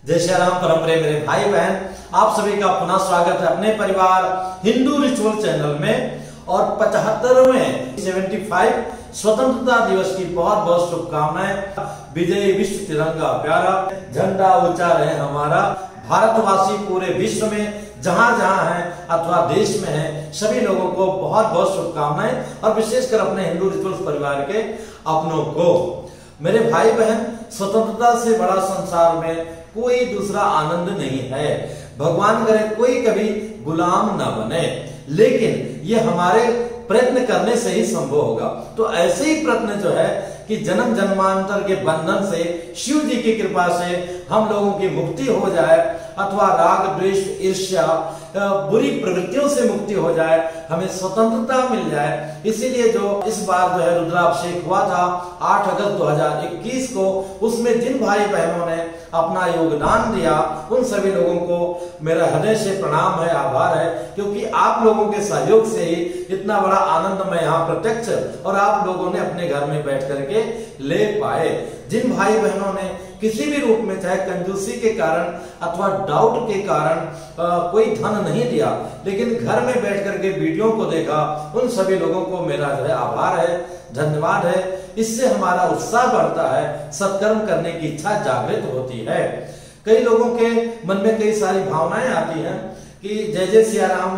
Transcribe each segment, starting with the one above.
जय श्री राम परम प्रिय मेरे भाई बहन, आप सभी का पुनः स्वागत है अपने परिवार हिंदू रिचुअल चैनल में। और 75वें 75 स्वतंत्रता दिवस की बहुत बहुत शुभकामनाएं। विजय विश्व तिरंगा प्यारा, झंडा ऊंचा रहे हमारा। भारतवासी पूरे विश्व में जहां जहां हैं अथवा देश में हैं, सभी लोगों को बहुत बहुत शुभकामनाएं और विशेषकर अपने हिंदू रिचुअल्स परिवार के अपनों को। मेरे भाई बहन, स्वतंत्रता से बड़ा संसार में कोई दूसरा आनंद नहीं है। भगवान करे कोई कभी गुलाम ना बने, लेकिन ये हमारे प्रयत्न करने से ही संभव होगा। तो ऐसे ही प्रयत्न जो है कि जन्म जन्मांतर के बंधन से शिव जी की कृपा से हम लोगों की मुक्ति हो जाए, अथवा राग द्वेष ईर्ष्या बुरी प्रवृत्तियों से मुक्ति हो जाए, हमें स्वतंत्रता मिल जाए। इसीलिए जो इस बार जो है रुद्राभिषेक हुआ था 8 अगस्त 2021 को, उसमें जिन भाई बहनों ने अपना योगदान दिया उन सभी लोगों को मेरा हृदय से प्रणाम है, आभार है, क्योंकि आप लोगों के सहयोग से ही इतना बड़ा आनंद मैं यहाँ प्रत्यक्ष और आप लोगों ने अपने घर में बैठ करके ले पाए। जिन भाई बहनों ने किसी भी रूप में, चाहे कंजूसी के कारण अथवा डाउट के कारण कोई धन नहीं दिया, लेकिन घर में बैठ करके वीडियो को देखा, उन सभी लोगों को मेरा जो है आभार है, धन्यवाद है। इससे हमारा उत्साह बढ़ता है, सत्कर्म करने की इच्छा जागृत होती है। कई लोगों के मन में कई सारी भावनाएं आती हैं कि जय जय सिया राम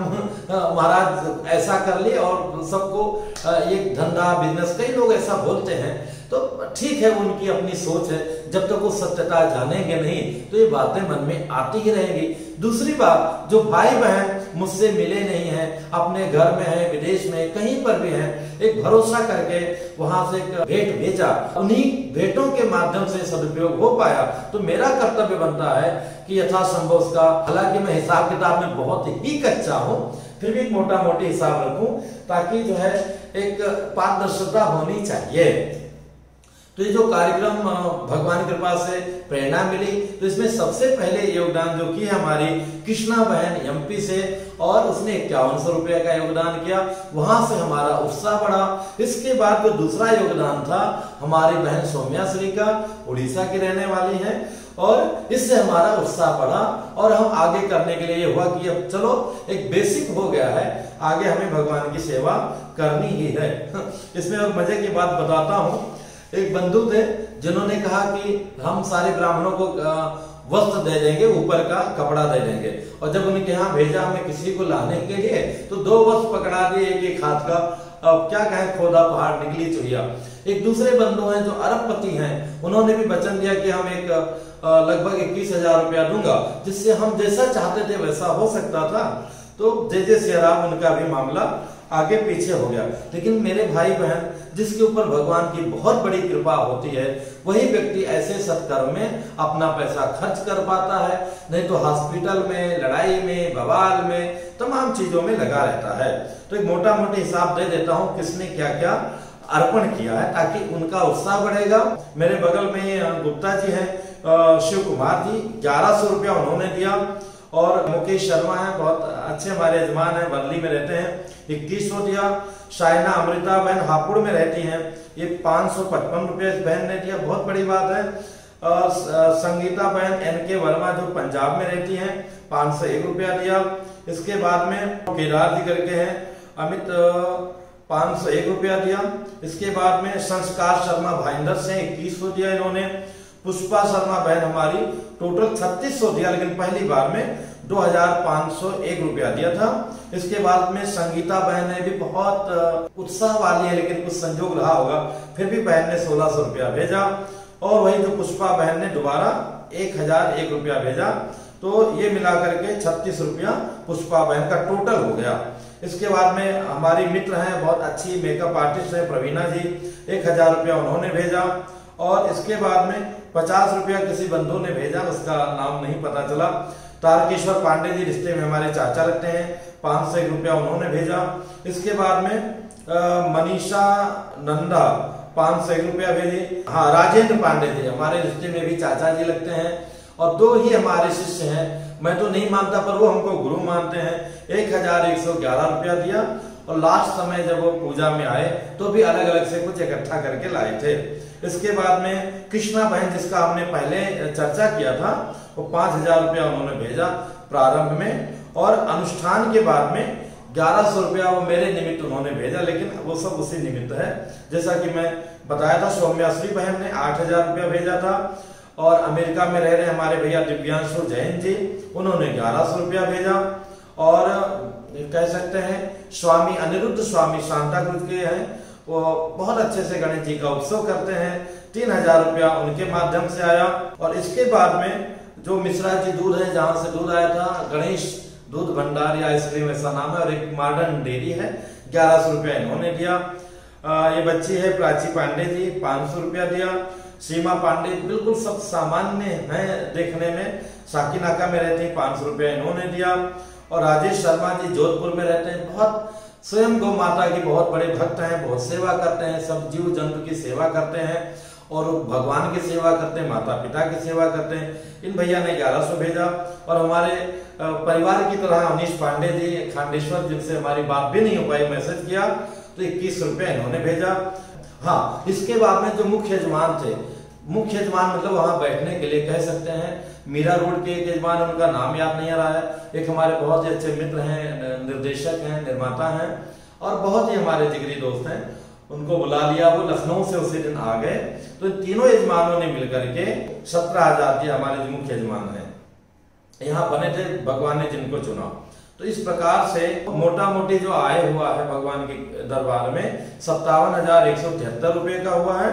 महाराज ऐसा कर लिए और सबको एक धंधा बिजनेस, कई लोग ऐसा बोलते हैं। तो ठीक है, उनकी अपनी सोच है, जब तक वो सत्यता जानेंगे नहीं तो ये बातें मन में आती ही रहेगी। दूसरी बात, जो भाई बहन मुझसे मिले नहीं हैं, अपने घर में हैं, विदेश में कहीं पर भी हैं, एक भरोसा करके वहां से एक भेंट भेजा, उन्हीं भेंटों के माध्यम से सदुपयोग हो पाया, तो मेरा कर्तव्य बनता है कि यथासंभव उसका, हालांकि मैं हिसाब किताब में बहुत ही कच्चा हूं, फिर भी मोटा मोटी हिसाब रखूं, ताकि जो है एक पारदर्शिता होनी चाहिए। तो ये जो कार्यक्रम भगवान की कृपा से प्रेरणा मिली, तो इसमें सबसे पहले योगदान जो किया हमारी कृष्णा बहन एमपी से, और उसने 5100 रुपये का योगदान किया, वहां से हमारा उत्साह बढ़ा। इसके बाद जो दूसरा योगदान था हमारी बहन सौम्या श्री का, उड़ीसा की रहने वाली है, और इससे हमारा उत्साह बढ़ा और हम आगे करने के लिए हुआ कि अब चलो एक बेसिक हो गया है, आगे हमें भगवान की सेवा करनी ही है। इसमें और मजे की बात बताता हूँ। एक बंधु थे जिन्होंने कहा कि हम सारे ब्राह्मणों को वस्त्र दे देंगे, ऊपर का कपड़ा दे देंगे, और जब उनके यहाँ भेजा हमें किसी को लाने के लिए, तो 2 वस्त्र पकड़ा दिए, एक हाथ का, अब क्या कहें, खोदा पहाड़ निकली चुहिया। एक दूसरे बंधु हैं जो अरबपति हैं, उन्होंने भी वचन दिया कि हम एक लगभग 21,000 रुपया दूंगा, जिससे हम जैसा चाहते थे वैसा हो सकता था। तो जय जय सिया राम, उनका भी मामला आगे पीछे हो गया। लेकिन मेरे भाई बहन, जिसके ऊपर भगवान की बहुत बड़ी कृपा होती है, वही व्यक्ति ऐसे सत्कर्म में अपना पैसा खर्च कर पाता है, नहीं तो हॉस्पिटल में, लड़ाई में, बवाल में, तमाम चीजों में लगा रहता है। तो एक मोटा मोटी हिसाब दे देता हूँ किसने क्या क्या अर्पण किया है, ताकि उनका उत्साह बढ़ेगा। मेरे बगल में गुप्ता जी हैं, शिव कुमार जी, 1100 रुपया उन्होंने दिया। और मुकेश शर्मा है, बहुत अच्छे हमारे यजमान हैं, वर्ली में रहते हैं, 2100 दिया। शाइना अमृता बहन हापुड़ में रहती हैं, ये 555 रुपये इस बहन ने दिया, बहुत बड़ी बात है। संगीता बहन NK वर्मा जो पंजाब में रहती हैं, 501 रुपया दिया। इसके बाद में केदार जी करके हैं, अमित 501 रुपया दिया। इसके बाद में संस्कार शर्मा भाईंदर से 2100 दिया इन्होंने। पुष्पा शर्मा बहन हमारी टोटल 3600 दिया, लेकिन पहली बार में 2501 रुपया दिया था। इसके बाद में संगीता बहन ने भी बहुत उत्साह वाली है, लेकिन कुछ संजोग रहा होगा, फिर भी बहन ने 1600 रुपया भेजा। और वही जो पुष्पा बहन ने दोबारा 1001 रुपया भेजा, तो ये मिलाकर के 36 रुपया पुष्पा बहन का टोटल हो गया। इसके बाद में हमारी मित्र हैं, बहुत अच्छी मेकअप आर्टिस्ट है प्रवीणा जी, 1000 रुपया उन्होंने भेजा। और इसके बाद में 50 रुपया किसी बंधु ने भेजा, उसका नाम नहीं पता चला। तारकेश्वर पांडे जी रिश्ते में हमारे चाचा लगते हैं, 501 रुपया उन्होंने भेजा। इसके बाद में मनीषा नंदा 501 रुपया भेजी। हाँ, राजेंद्र पांडे जी हमारे रिश्ते में भी चाचा जी लगते हैं, और 2 ही हमारे शिष्य हैं, मैं तो नहीं मानता पर वो हमको गुरु मानते हैं, 1111 रुपया दिया। और लास्ट समय जब वो पूजा में आए तो भी अलग अलग से कुछ इकट्ठा करके लाए थे। इसके बाद में कृष्णा बहन, जिसका हमने पहले चर्चा किया था, वो 5,000 रुपया उन्होंने भेजा प्रारंभ में, और अनुष्ठान के बाद में 1100 रुपया वो मेरे निमित्त उन्होंने भेजा, लेकिन वो सब उसी निमित्त है। जैसा कि मैं बताया था, सौम्याश्री बहन ने 8,000 रुपया भेजा था, और अमेरिका में रह रहे हमारे भैया दिव्यांशु जैन जी, उन्होंने 1100 रुपया भेजा, और कह सकते हैं स्वामी अनिरुद्ध स्वामी सांता क्रूज के हैं, वो बहुत अच्छे से गणेश जी का उत्सव करते हैं, 3000 रुपया उनके माध्यम से आया। और इसके बाद में जो मिश्रा जी दूध है, जहां से दूध आया था, गणेश दूध भंडार या आइसक्रीम ऐसा नाम है, और एक मॉडर्न डेयरी है, 1100 रुपया इन्होंने दिया। ये बच्ची है प्राची पांडे जी, 500 रुपया दिया। सीमा पांडे बिल्कुल सब सामान्य है देखने में, साकीनाका में रहती है, 500 रुपया इन्होंने दिया। और राजेश शर्मा जी जोधपुर में रहते हैं, बहुत स्वयं गौ माता की बहुत बड़े भक्त हैं, बहुत सेवा करते हैं, सब जीव जंतु की सेवा करते हैं, और भगवान की सेवा करते हैं, माता पिता की सेवा करते हैं। इन भैया ने 1100 भेजा। और हमारे परिवार की तरह अनीश पांडे जी खांडेश्वर, जिनसे हमारी बात भी नहीं हो पाई, मैसेज किया, तो 21 रुपया इन्होंने भेजा। हाँ, इसके बाद में जो मुख्य यजमान थे, मुख्य यजमान मतलब वहां बैठने के लिए कह सकते हैं, मीरा रोड के एक यजमान, उनका नाम याद नहीं आ रहा है, एक हमारे बहुत ही अच्छे मित्र हैं, निर्देशक हैं, निर्माता हैं, और बहुत ही हमारे जिगरी दोस्त हैं, उनको बुला लिया। वो लखनऊ से उसी दिन आ गए। तो तीनों यजमानों ने मिलकर के 17,000 दिया, हमारे जो मुख्य यजमान हैं यहाँ बने थे, भगवान ने जिनको चुना। तो इस प्रकार से मोटा मोटी जो आय हुआ है भगवान के दरबार में 57,173 रुपये का हुआ है।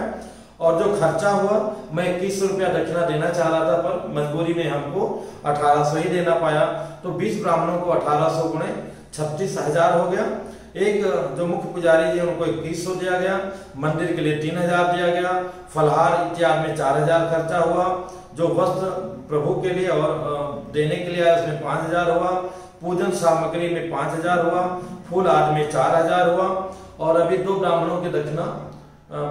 और जो खर्चा हुआ, मैं 21 रुपया दक्षिणा देना चाह रहा था, पर मजबूरी में हमको 1800 ही देना पाया। तो 20 ब्राह्मणों को 1800 गुणे 36,000 हो गया। एक जो मुख्य पुजारी जी उनको 2100 दिया गया, मंदिर के लिए 3000 दिया गया, फलहार इत्यादि में 4000 खर्चा हुआ, जो वस्त्र प्रभु के लिए और देने के लिए आया उसमें 5000 हुआ, पूजन सामग्री में 5000 हुआ, फूल आदि में 4000 हुआ। और अभी 2 ब्राह्मणों की दक्षिणा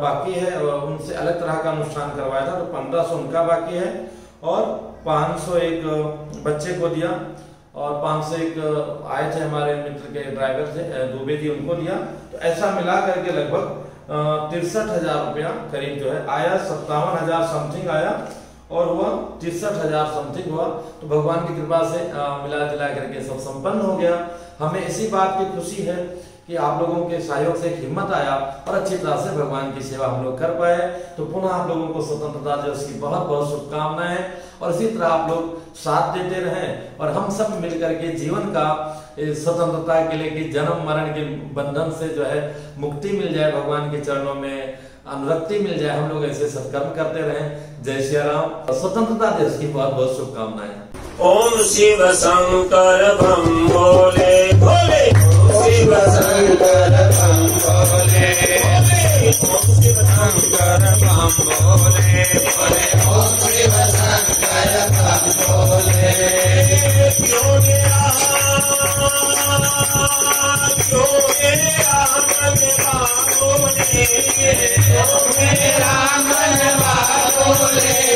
बाकी है, और उनसे अलग तरह का अनुष्ठान करवाया था, तो 1500 उनका बाकी है, और 500 एक बच्चे को दिया, और 500 एक आए थे हमारे मित्र के ड्राइवर थे दुबे जी, उनको दिया। तो ऐसा मिला करके लगभग 63,000 रुपया करीब जो है आया, 57,000 समथिंग आया, और वह 63,000 समथिंग हुआ। तो भगवान की कृपा से मिला जुला करके सब संपन्न हो गया। हमें इसी बात की खुशी है कि आप लोगों के सहयोग से एक हिम्मत आया, और अच्छी तरह से भगवान की सेवा हम लोग कर पाए। तो पुनः आप लोगों को स्वतंत्रता दिवस की बहुत बहुत शुभकामनाएं, और इसी तरह आप लोग साथ देते रहें, और हम सब मिलकर के जीवन का स्वतंत्रता के लिए कि जन्म मरण के बंधन से जो है मुक्ति मिल जाए, भगवान के चरणों में अनुरक्ति मिल जाए, हम लोग ऐसे सत्कर्म करते रहें। जय श्री राम। स्वतंत्रता दिवस की बहुत बहुत शुभकामनाएं। ओम शिव शंकर बम भोले भोले, शिव शंकर बम भोले भोले, ओम शिव शंकर बम भोले भोले, ओम शिव शंकर बम भोले। क्यों गया मन बाबोले, क्यों गया मन बाबोले।